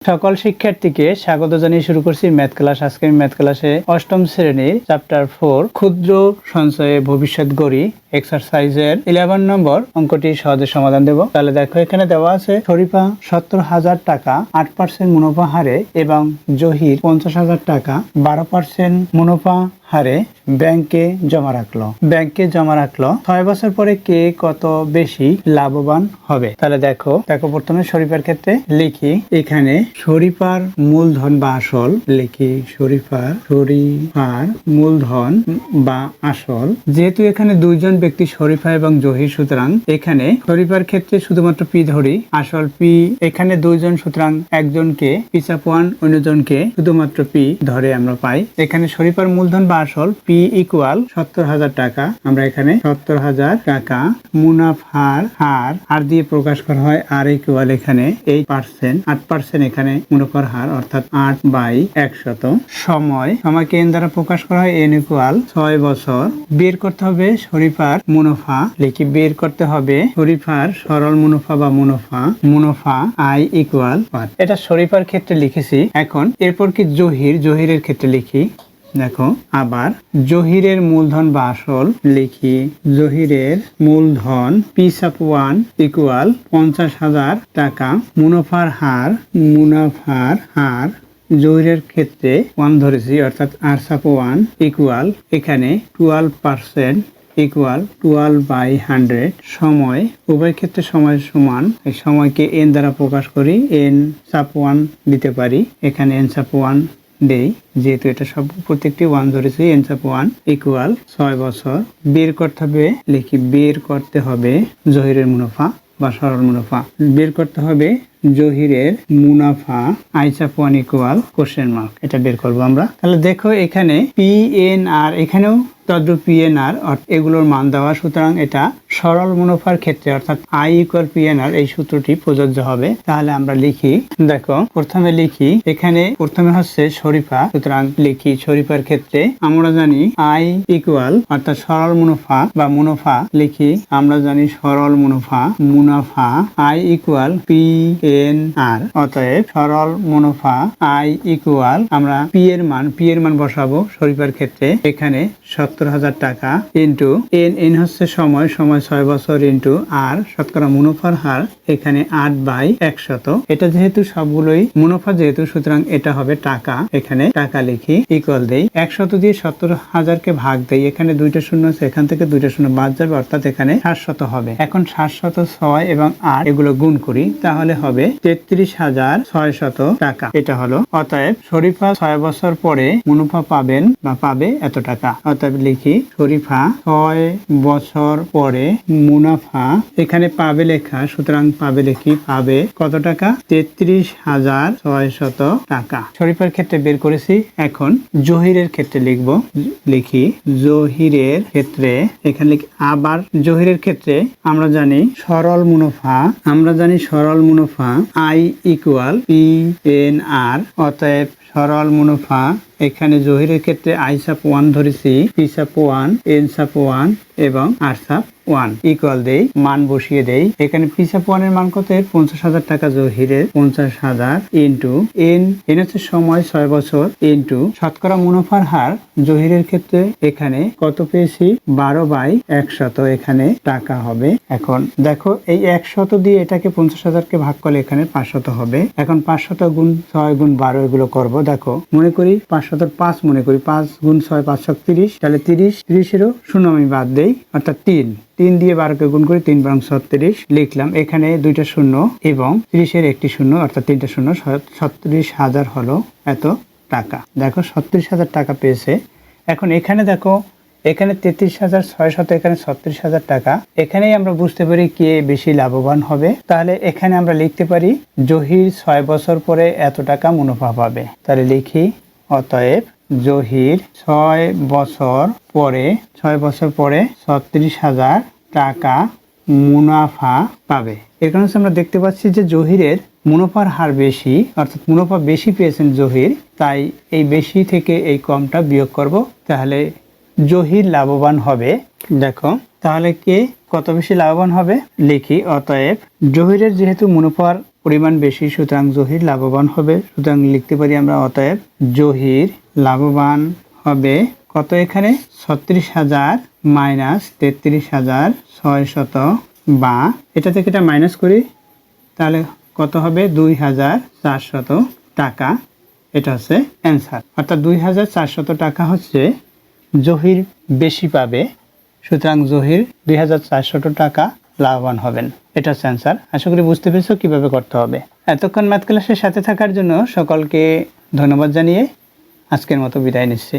সকল শিক্ষার্থীকে স্বাগত জানিয়ে শুরু করছি ম্যাথ ক্লাস। আজকে ম্যাথ ক্লাসে অষ্টম শ্রেণীর চ্যাপ্টার 4 ক্ষুদ্র সঞ্চয়ে ভবিষ্যৎ গড়ি এক্সারসাইজের 11 নম্বর অঙ্কটি সহজে সমাধান দেব। তাহলে দেখো, এখানে দেওয়া আছে শরীফা 70,000 টাকা 8% মুনাফা হারে এবং জহির 50,000 টাকা 12% মুনাফা হারে ব্যাংকে জমা রাখলো। 6 বছর পরে কে কত বেশি লাভবান হবে? তাহলে দেখো প্রথমে শরীফার ক্ষেত্রে লিখি, এখানে শরীফার মূলধন বা আসল লিখি। শরীফার মূলধন বা আসল, যেহেতু এখানে দুইজন ব্যক্তি শরীফা এবং জহির, সুতরাং এখানে শরীফার ক্ষেত্রে শুধুমাত্র পি ধরি, আসল পি এখানে দুইজন, সুতরাং একজনকে পিছাপোয়ান, অন্যজনকে শুধুমাত্র পি ধরে আমরা পাই। এখানে শরীফার মূলধন বা আসল পি ইকুয়াল 70,000 টাকা। আমরা এখানে 70,000 টাকা মুনাফার হার দিয়ে প্রকাশ করা হয়। আর ইকুয়াল এখানে 8%, এখানে মুনাফার হার অর্থাৎ 8/100। সময়কে এন দ্বারা প্রকাশ করা হয়, এন ইকুয়াল 6 বছর। বের করতে হবে শরীফার মুনাফা লিখি, বের করতে হবে শরীফার সরল মুনাফা বা মুনাফা আই ইকুয়াল 1। এটা শরীফার ক্ষেত্রে লিখেছি। এখন এরপর কি জহিরের ক্ষেত্রে লিখি। দেখো, আবার জহিরের মূলধন বা আসল লিখি। জহিরের মূলধন P1 ইকুয়াল 50,000 টাকা মুনাফার হার জহিরের ক্ষেত্রে 1 ধরেছি, অর্থাৎ R1 ইকুয়াল এখানে 12% ইকুয়াল 12/100। সময় উভয় ক্ষেত্রে সময় সমান, এই সময়কে এন দ্বারা প্রকাশ করি, N1 দিতে পারি। এখানে N1 দেই, যেহেতু এটা সব প্রত্যেকটি 1 ধরেছি। N1 ইকুয়াল 6 বছর। বের করতে হবে লিখি, বের করতে হবে জহিরের মুনাফা বা সরল মুনাফা। বের করতে হবে জহিরের মুনাফা I1 ইকুয়াল কোশ্চেন মার্ক। এটা বের করব আমরা। তাহলে দেখো, এখানে PNR, এখানেও তদ্রুপ PNR, এগুলোর মান দেওয়া, সুতরাং এটা সরল মুনাফার ক্ষেত্রে অর্থাৎ I ইকুয়াল PNR এই সূত্রটি প্রযোজ্য হবে। তাহলে আমরা লিখি, দেখো প্রথমে লিখি, এখানে প্রথমে হচ্ছে শরীফা, সুতরাং লিখি শরীফার ক্ষেত্রে আমরা জানি I ইকুয়াল অর্থাৎ সরল মুনাফা বা মুনাফা লিখি, আমরা জানি সরল মুনাফা I ইকুয়াল PNR। অতএব সরল মুনাফা I ইকুয়াল, আমরা পি এর মান বসাবো শরীফার ক্ষেত্রে। এখানে 70,000 টাকা ইন্টু এন হচ্ছে সময় 6 বছর ইন্টু আর শতকরা মুনাফার হার এখানে 8/100। এটা যেহেতু সবগুলোই মুনাফা যেহেতু, সুতরাং এটা হবে টাকা। এখানে টাকা লিখি, ইকুয়াল দেই 100 দিয়ে 70,000 ভাগ দেই। এখানে 2টা শূন্য আছে, এখান থেকে 2টা শূন্য বাদ যাবে, অর্থাৎ এখানে 700 হবে। এখন 700, 6 এবং 8 এগুলো গুণ করি, তাহলে হবে 33,600 টাকা। এটা হলো, অতএব শরীফা 6 বছর পরে মুনাফা পাবে এত টাকা। অতএব লিখি শরীফা 6 বছর পরে মুনাফা, এখানে পাবে লেখা, সুতরাং পাবে কত টাকা? 33,600 টাকা। শরীফার ক্ষেত্রে বের করেছি। এখন জহিরের ক্ষেত্রে লিখি জহিরের ক্ষেত্রে, এখানে লিখি আবার জহিরের ক্ষেত্রে আমরা জানি সরল মুনাফা I ইকুয়াল PNR। অতএব সরল মুনাফা, এখানে জহিরের ক্ষেত্রে I1 ধরেছি, P1, N1 এবং R1 ইকুয়াল দেই, মান বসিয়ে দেই। এখানে P1 এর মান কত? 50,000 টাকা। জহিরের 50,000 ইন্টু এন হচ্ছে সময় 6 বছর ইন্টু শতকরা মুনাফার হার জহিরের ক্ষেত্রে এখানে কত পেয়েছি? 12/100 এখানে টাকা হবে। এখন দেখো, এই 100 দিয়ে এটাকে 50,000 ভাগ করলে এখানে 500 হবে। এখন 500 গুণ 6 গুণ 12 এগুলো করব। দেখো, মনে করি 505 মনে করি, 5 গুণ 6 530, তাহলে 30-এরও শূন্য আমি বাদ দেই, অর্থাৎ 3 দিয়ে 12কে গুণ করি, 3 বারং 36 লিখলাম। এখানে 2টা শূন্য এবং 30-এর একটি শূন্য, অর্থাৎ 3টা শূন্য, 36,000 হলো এত টাকা। দেখো 36,000 টাকা পেয়েছে। এখন এখানে দেখো, এখানে 33,600, এখানে 36,000 টাকা। এখানেই আমরা বুঝতে পারি কে বেশি লাভবান হবে। তাহলে এখানে আমরা লিখতে পারি জহির 6 বছর পরে এত টাকা মুনাফা পাবে। তাহলে লিখি, অতএব জহির 6 বছর পরে 36,000 টাকা মুনাফা পাবে। এর কারণে আমরা দেখতে পাচ্ছি যে জহিরের মুনাফার হার বেশি, অর্থাৎ মুনাফা বেশি পেয়েছেন জহির, তাই এই বেশি থেকে এই কমটা বিয়োগ করব, তাহলে জহির লাভবান হবে। দেখো, তাহলে কে কত বেশি লাভবান হবে লিখি। অতএব জহিরের যেহেতু মুনাফার পরিমাণ বেশি, সুতরাং জহির লাভবান হবে। সুতরাং লিখতে পারি আমরা অতএব জহির লাভবান হবে কত, এখানে 36,000 মাইনাস 33,600, বা এটা থেকে এটা মাইনাস করি তাহলে কত হবে 2,400 টাকা। এটা হচ্ছে অ্যান্সার, অর্থাৎ 2,400 টাকা হচ্ছে জহির বেশি পাবে। সুতরাং জহির 2,400 টাকা লাভবান হবেন। এটা হচ্ছে অ্যান্সার। আশা করি বুঝতে পেরেছো কিভাবে করতে হবে। এতক্ষণ ম্যাথ ক্লাসের সাথে থাকার জন্য সকলকে ধন্যবাদ জানিয়ে আজকের মতো বিদায় নিচ্ছি।